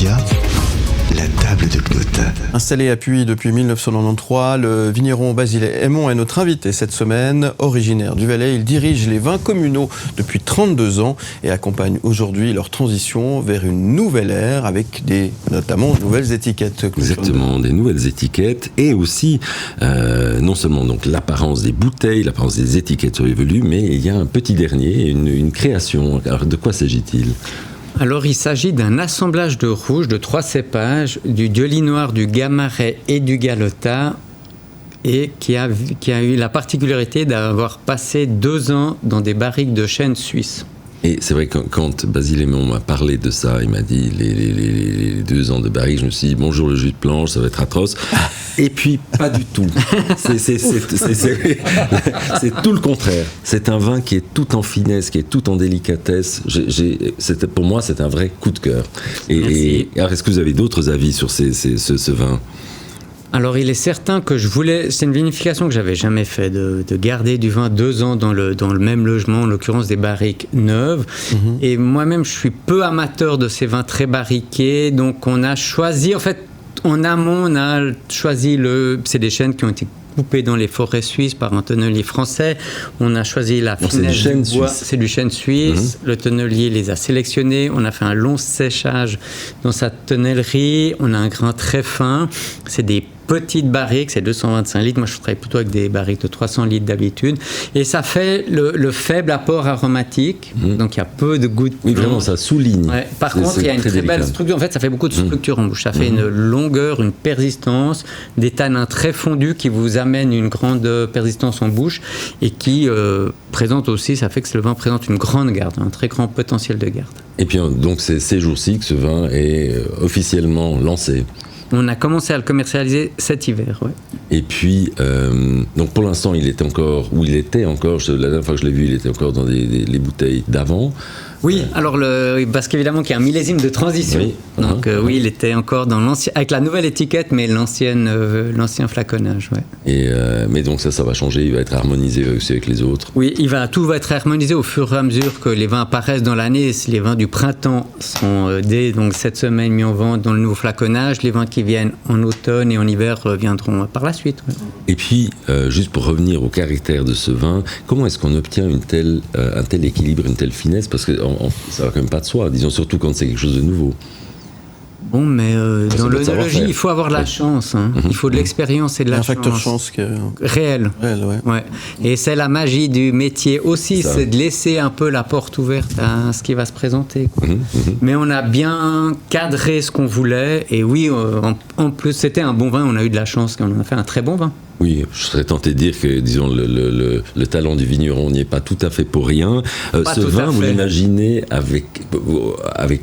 Média, la table de l'hôte. Installé à Puy depuis 1993, le vigneron Basile Aymon est notre invité cette semaine. Originaire du Valais, il dirige les vins communaux depuis 32 ans et accompagne aujourd'hui leur transition vers une nouvelle ère avec notamment nouvelles étiquettes. Exactement, des nouvelles étiquettes et aussi non seulement donc l'apparence des bouteilles, l'apparence des étiquettes sont évoluées, mais il y a un petit dernier, une création. Alors de quoi s'agit-il ? Alors, il s'agit d'un assemblage de rouge de 3 cépages, du Dioli noir, du Gamaret et du Galota, et qui a eu la particularité d'avoir passé 2 ans dans des barriques de chêne suisse. Et c'est vrai que quand Basile Aymon m'a parlé de ça, il m'a dit les 2 ans de barrique, je me suis dit bonjour le jus de planche, ça va être atroce. Et puis pas du tout. C'est tout le contraire. C'est un vin qui est tout en finesse, qui est tout en délicatesse. Pour moi, c'est un vrai coup de cœur. Et alors, est-ce que vous avez d'autres avis sur ce vin ? Alors, il est certain que c'est une vinification que j'avais jamais fait, de garder du vin 2 ans dans le même logement, en l'occurrence des barriques neuves. Et moi-même, je suis peu amateur de ces vins très barriqués. Donc, on a choisi, en fait, en amont, on a choisi c'est des chênes qui ont été coupés dans les forêts suisses par un tonnelier français. On a choisi la finesse du bois. C'est du chêne suisse. Le tonnelier les a sélectionnés. On a fait un long séchage dans sa tonnellerie. On a un grain très fin. C'est des petites barriques, c'est 225 litres. Moi, je travaille plutôt avec des barriques de 300 litres d'habitude. Et ça fait le faible apport aromatique. Donc, il y a peu de goût de plomb. Oui, vraiment, ça souligne. Ouais. Par contre, il y a une très belle structure. En fait, ça fait beaucoup de structure en bouche. Ça fait une longueur, une persistance, des tanins très fondus qui vous amènent une grande persistance en bouche et qui présente aussi, ça fait que le vin présente une grande garde, un très grand potentiel de garde. Et puis, donc, c'est ces jours-ci que ce vin est officiellement lancé. On a commencé à le commercialiser cet hiver, ouais. Et puis, donc pour l'instant, il était encore, la dernière fois que je l'ai vu, il était encore dans les bouteilles d'avant. Oui, alors parce qu'évidemment qu'il y a un millésime de transition. Oui. Donc oui, il était encore dans l'ancien, avec la nouvelle étiquette, mais l'ancien flaconnage. Ouais. Mais donc ça va changer, il va être harmonisé aussi avec les autres. Oui, tout va être harmonisé au fur et à mesure que les vins apparaissent dans l'année. Les vins du printemps sont dès donc cette semaine mis en vente dans le nouveau flaconnage. Les vins qui viennent en automne et en hiver viendront par la suite. Ouais. Et puis, juste pour revenir au caractère de ce vin, comment est-ce qu'on obtient un tel équilibre, une telle finesse ? Parce que ça va quand même pas de soi, disons, surtout quand c'est quelque chose de nouveau. Bon, mais dans l'œnologie, il faut avoir de la chance. Hein. Il faut de l'expérience et de la chance. Un facteur chance réel. Ouais. Et c'est la magie du métier aussi, c'est de laisser un peu la porte ouverte à ce qui va se présenter. Mais on a bien cadré ce qu'on voulait. Et oui, en plus, c'était un bon vin. On a eu de la chance, on a fait un très bon vin. Oui, je serais tenté de dire que, disons, le talent du vigneron n'y est pas tout à fait pour rien. Ce vin, vous l'imaginez avec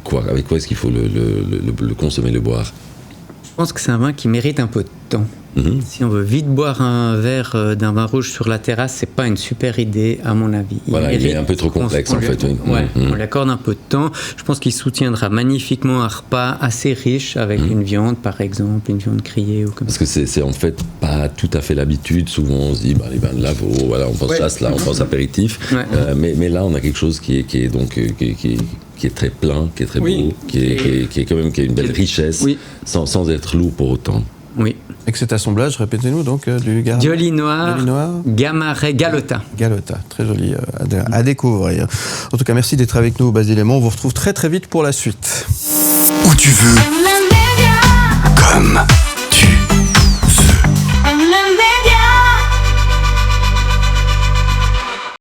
quoi ? Avec quoi est-ce qu'il faut le consommer, le boire ? Je pense que c'est un vin qui mérite un peu de temps. Si on veut vite boire un verre d'un vin rouge sur la terrasse, c'est pas une super idée à mon avis. Il est un peu trop complexe en fait. On lui accorde un peu de temps. Je pense qu'il soutiendra magnifiquement un repas assez riche avec une viande par exemple, une viande grillée ou comme ça. Parce que c'est en fait pas tout à fait l'habitude. Souvent on se dit les vins de Lavaux, on pense chasse là, on pense apéritif. Mais là on a quelque chose qui est très plein, qui est très beau, qui est quand même qui a une belle richesse, sans être lourd pour autant. Oui. Et que cet assemblage, répétez-nous donc, du Dioli noir, Gamaret, Galota. Galota, très joli à découvrir. En tout cas, merci d'être avec nous, Basile Aymon. On vous retrouve très très vite pour la suite. Où tu veux.